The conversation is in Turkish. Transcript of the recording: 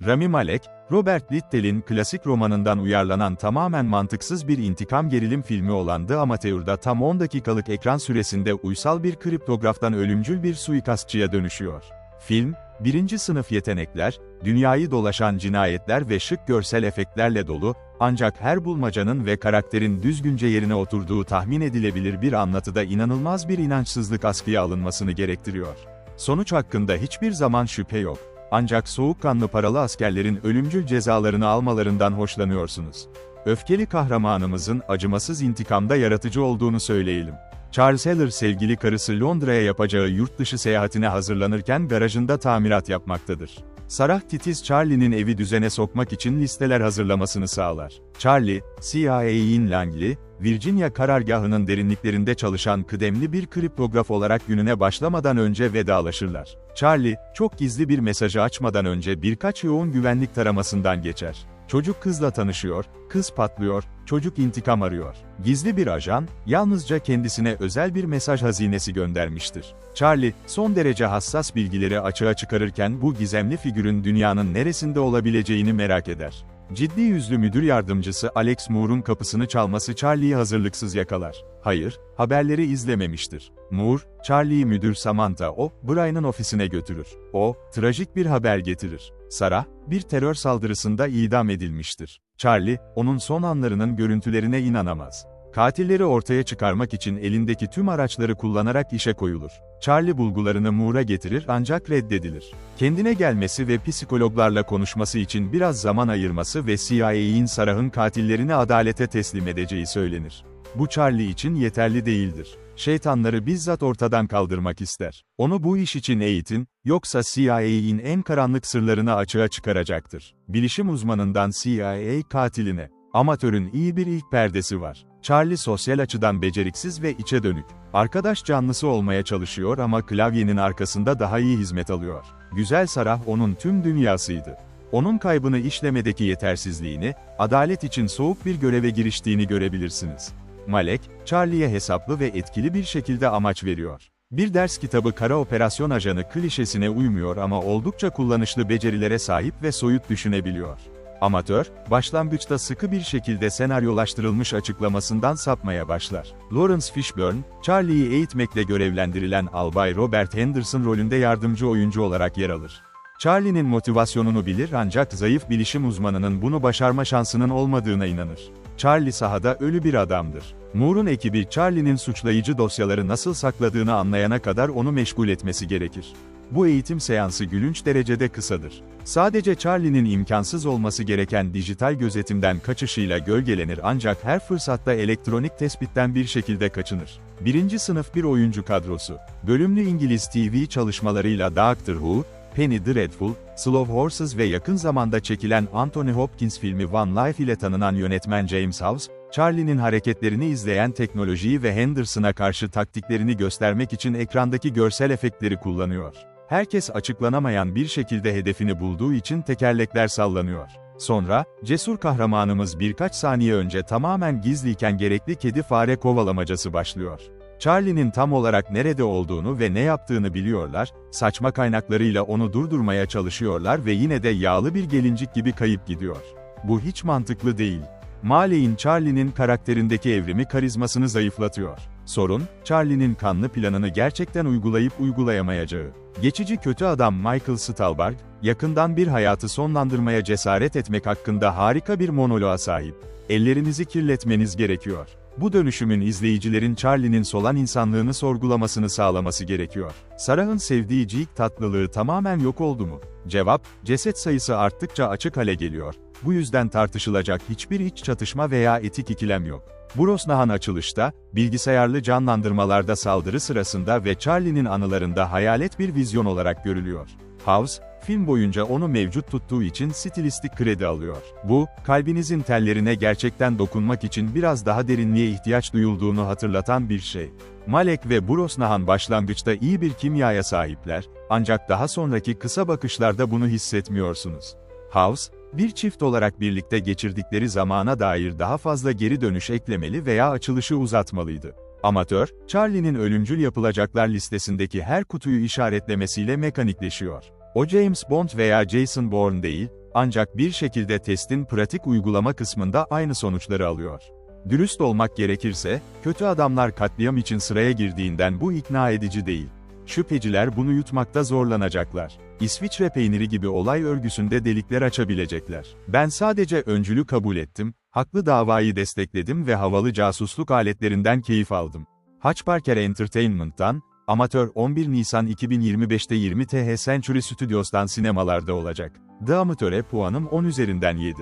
Rami Malek, Robert Littell'in klasik romanından uyarlanan tamamen mantıksız bir intikam gerilim filmi olan The Amateur'da tam 10 dakikalık ekran süresinde uysal bir kriptograftan ölümcül bir suikastçıya dönüşüyor. Film, birinci sınıf yetenekler, dünyayı dolaşan cinayetler ve şık görsel efektlerle dolu, ancak her bulmacanın ve karakterin düzgünce yerine oturduğu tahmin edilebilir bir anlatıda inanılmaz bir inançsızlık askıya alınmasını gerektiriyor. Sonuç hakkında hiçbir zaman şüphe yok. Ancak soğukkanlı paralı askerlerin ölümcül cezalarını almalarından hoşlanıyorsunuz. Öfkeli kahramanımızın acımasız intikamda yaratıcı olduğunu söyleyelim. Charles Heller sevgili karısı Londra'ya yapacağı yurt dışı seyahatine hazırlanırken garajında tamirat yapmaktadır. Sarah titiz Charlie'nin evi düzene sokmak için listeler hazırlamasını sağlar. Charlie, CIA'in Langley, Virginia karargahının derinliklerinde çalışan kıdemli bir kriptograf olarak gününe başlamadan önce vedalaşırlar. Charlie, çok gizli bir mesajı açmadan önce birkaç yoğun güvenlik taramasından geçer. Çocuk kızla tanışıyor, kız patlıyor, çocuk intikam arıyor. Gizli bir ajan, yalnızca kendisine özel bir mesaj hazinesi göndermiştir. Charlie, son derece hassas bilgileri açığa çıkarırken bu gizemli figürün dünyanın neresinde olabileceğini merak eder. Ciddi yüzlü müdür yardımcısı Alex Moore'un kapısını çalması Charlie'yi hazırlıksız yakalar. Hayır, haberleri izlememiştir. Moore, Charlie'yi müdür Samantha O'Brien'in ofisine götürür. O, trajik bir haber getirir. Sarah, bir terör saldırısında idam edilmiştir. Charlie, onun son anlarının görüntülerine inanamaz. Katilleri ortaya çıkarmak için elindeki tüm araçları kullanarak işe koyulur. Charlie bulgularını Moore'a getirir ancak reddedilir. Kendine gelmesi ve psikologlarla konuşması için biraz zaman ayırması ve CIA'in Sarah'ın katillerini adalete teslim edeceği söylenir. Bu Charlie için yeterli değildir. Şeytanları bizzat ortadan kaldırmak ister. Onu bu iş için eğitin, yoksa CIA'in en karanlık sırlarını açığa çıkaracaktır. Bilişim uzmanından CIA katiline. Amatörün iyi bir ilk perdesi var. Charlie sosyal açıdan beceriksiz ve içe dönük. Arkadaş canlısı olmaya çalışıyor ama klavyenin arkasında daha iyi hizmet alıyor. Güzel Sarah onun tüm dünyasıydı. Onun kaybını işlemedeki yetersizliğini, adalet için soğuk bir göreve giriştiğini görebilirsiniz. Malek, Charlie'ye hesaplı ve etkili bir şekilde amaç veriyor. Bir ders kitabı kara operasyon ajanı klişesine uymuyor ama oldukça kullanışlı becerilere sahip ve soyut düşünebiliyor. Amatör, başlangıçta sıkı bir şekilde senaryolaştırılmış açıklamasından sapmaya başlar. Lawrence Fishburne, Charlie'yi eğitmekle görevlendirilen Albay Robert Henderson rolünde yardımcı oyuncu olarak yer alır. Charlie'nin motivasyonunu bilir ancak zayıf bilişim uzmanının bunu başarma şansının olmadığına inanır. Charlie sahada ölü bir adamdır. Moore'un ekibi Charlie'nin suçlayıcı dosyaları nasıl sakladığını anlayana kadar onu meşgul etmesi gerekir. Bu eğitim seansı gülünç derecede kısadır. Sadece Charlie'nin imkansız olması gereken dijital gözetimden kaçışıyla gölgelenir ancak her fırsatta elektronik tespitten bir şekilde kaçınır. Birinci sınıf bir oyuncu kadrosu. Bölümlü İngiliz TV çalışmalarıyla Doctor Who, Penny Dreadful, Slow Horses ve yakın zamanda çekilen Anthony Hopkins filmi One Life ile tanınan yönetmen James Hawes, Charlie'nin hareketlerini izleyen teknolojiyi ve Henderson'a karşı taktiklerini göstermek için ekrandaki görsel efektleri kullanıyor. Herkes açıklanamayan bir şekilde hedefini bulduğu için tekerlekler sallanıyor. Sonra, cesur kahramanımız birkaç saniye önce tamamen gizliyken gerekli kedi-fare kovalamacası başlıyor. Charlie'nin tam olarak nerede olduğunu ve ne yaptığını biliyorlar, saçma kaynaklarıyla onu durdurmaya çalışıyorlar ve yine de yağlı bir gelincik gibi kayıp gidiyor. Bu hiç mantıklı değil. Malek'in Charlie'nin karakterindeki evrimi karizmasını zayıflatıyor. Sorun, Charlie'nin kanlı planını gerçekten uygulayıp uygulayamayacağı. Geçici kötü adam Michael Stuhlbarg, yakından bir hayatı sonlandırmaya cesaret etmek hakkında harika bir monoloğa sahip. Ellerinizi kirletmeniz gerekiyor. Bu dönüşümün izleyicilerin Charlie'nin solan insanlığını sorgulamasını sağlaması gerekiyor. Sarah'ın sevdiği Jake tatlılığı tamamen yok oldu mu? Cevap, ceset sayısı arttıkça açık hale geliyor. Bu yüzden tartışılacak hiçbir iç çatışma veya etik ikilem yok. Brosnahan açılışta, bilgisayarlı canlandırmalarda saldırı sırasında ve Charlie'nin anılarında hayalet bir vizyon olarak görülüyor. Hawes, film boyunca onu mevcut tuttuğu için stilistik kredi alıyor. Bu, kalbinizin tellerine gerçekten dokunmak için biraz daha derinliğe ihtiyaç duyulduğunu hatırlatan bir şey. Malek ve Brosnahan başlangıçta iyi bir kimyaya sahipler, ancak daha sonraki kısa bakışlarda bunu hissetmiyorsunuz. Hawes, bir çift olarak birlikte geçirdikleri zamana dair daha fazla geri dönüş eklemeli veya açılışı uzatmalıydı. Amatör, Charlie'nin ölümcül yapılacaklar listesindeki her kutuyu işaretlemesiyle mekanikleşiyor. O James Bond veya Jason Bourne değil, Ancak bir şekilde testin pratik uygulama kısmında aynı sonuçları alıyor. Dürüst olmak gerekirse, kötü adamlar katliam için sıraya girdiğinden bu ikna edici değil. Şüpheciler bunu yutmakta zorlanacaklar. İsviçre peyniri gibi olay örgüsünde delikler açabilecekler. Ben sadece öncülü kabul ettim, haklı davayı destekledim ve havalı casusluk aletlerinden keyif aldım. Hutchparker Entertainment'tan, Amatör 11 Nisan 2025'te 20 TH Century Studios'tan sinemalarda olacak. The Amateur'e puanım 10 üzerinden 7.